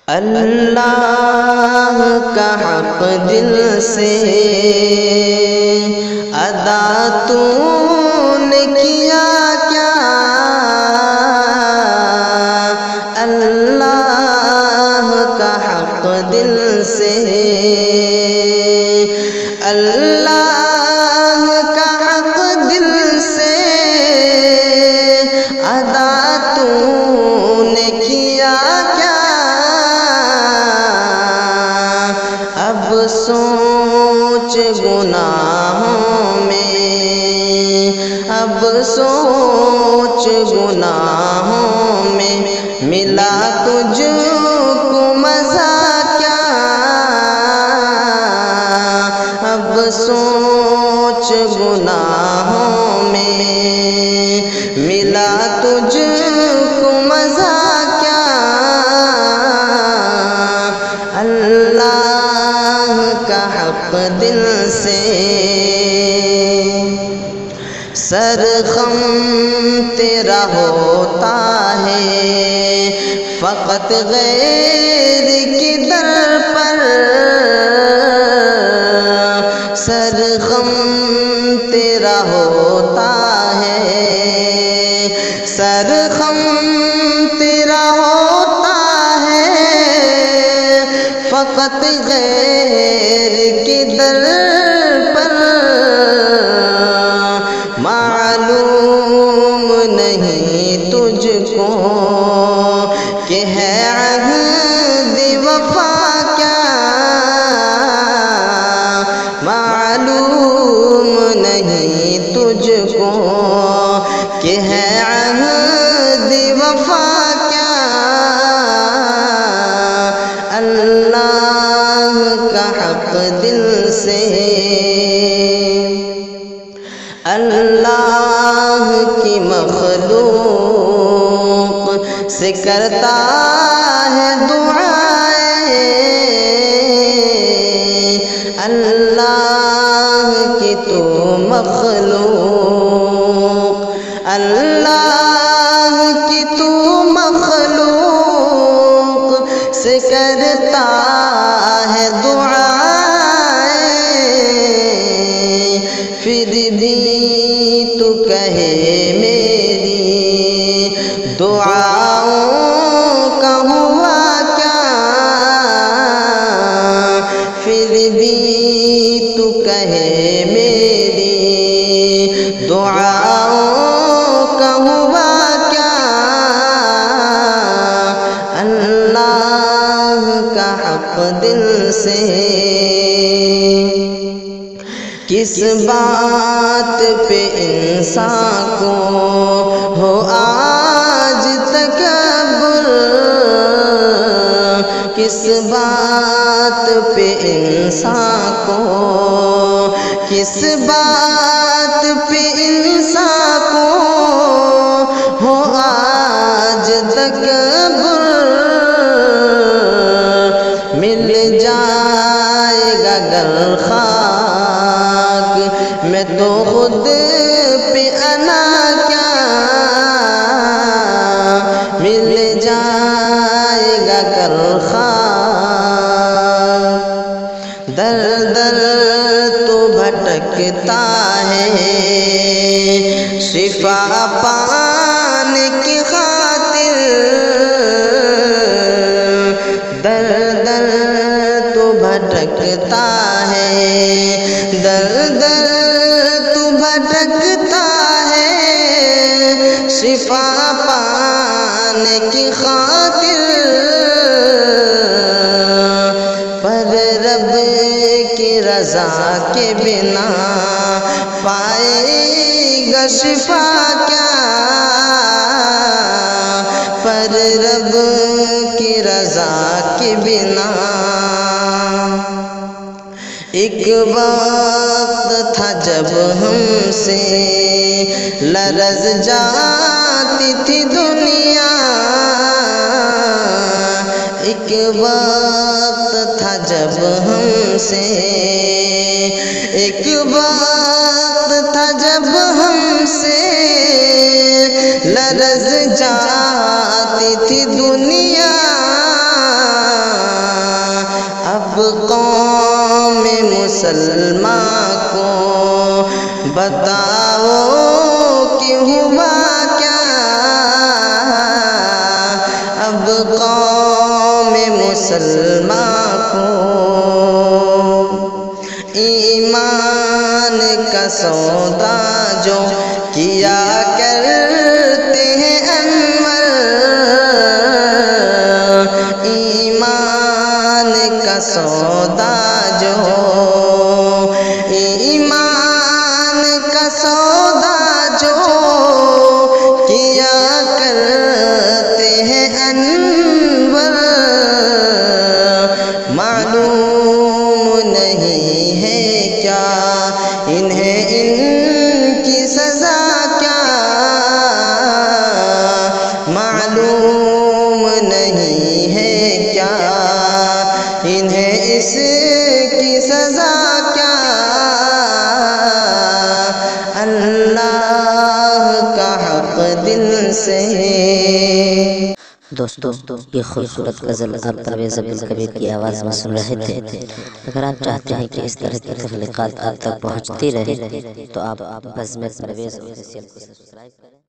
اللہ کا حق دل سے ادا تو نے کیا کیا، اللہ کا حق دل سے، اللہ کا حق دل سے ادا تو نے کیا کیا، اب سوچ گناہوں میں، اب سوچ گناہوں میں ملا تجھ کو مزہ کیا، اب سوچ گناہوں میں ملا تجھ کو مزہ کیا، اللہ کا حق دل سے سرخم تیرا ہوتا ہے فقط غیر کی در پر، سرخم تیرا ہوتا ہے، سرخم تیرا ہوتا ہے فقط غیر کی در پر، معلوم نہیں تجھ کو کہ ہے عہد وفا کیا، معلوم نہیں تجھ کو کہ ہے عہد وفا کیا، اللہ کا حق دل سے اللہ کی مخلوق سے کرتا ہے دعائیں، اللہ کی تو مخلوق، اللہ کی تو مخلوق سے کرتا ہے دعائیں، پھر بھی تو کہے میری دعاؤں کا ہوا کیا، پھر بھی تو کہے میری دعاؤں کا ہوا کیا، اللہ کا حق دل سے کس بات پہ انسان کو ہو آج تکبر، کس بات پہ انسان کو، کس بات پہ انسان کو ہو آج تکبر، مل جائے گا گر خاک میں تو خود پہ انا کیا، مل جائے گا گر خاک، در در تو بھٹکتا ہے شفا پانے کی خاطر، در در تو بھٹکتا ہے، در در تو بھٹکتا ہے شفا پانے کی خاطر، پر رب کی رضا کے بنا پائے گا شفا کیا، پر رب کی رضا کے بنا، ایک وقت تھا جب ہم سے لرز جاتی تھی دنیا، ایک وقت تھا جب ہم سے، ایک وقت تھا جب ہم سے لرز جاتی تھی دنیا، مسلمان کو بتاؤ کہ ہوا کیا اب قوم مسلمان کو ایمان کا سودا جو کیا کرتے ہیں انور ایمان کا سودا جو ایمان کا سودا جو کیا کرتے ہیں انور معلوم نہیں ہے کیا انہیں ان کی سزا کیا معلوم نہیں ہے کیا انہیں اس کی سزا کیا اللہ کا حق دل سے دوستو یہ خوبصورت غزل آپ پرویز عبدالکبیر کی آواز میں سن رہے تھے۔ اگر آپ چاہتے ہیں کہ اس طرح کی تخلیقات آپ تک پہنچتی رہے تو آپ بزم پرویز آفیشیل کو سبسکرائب کریں۔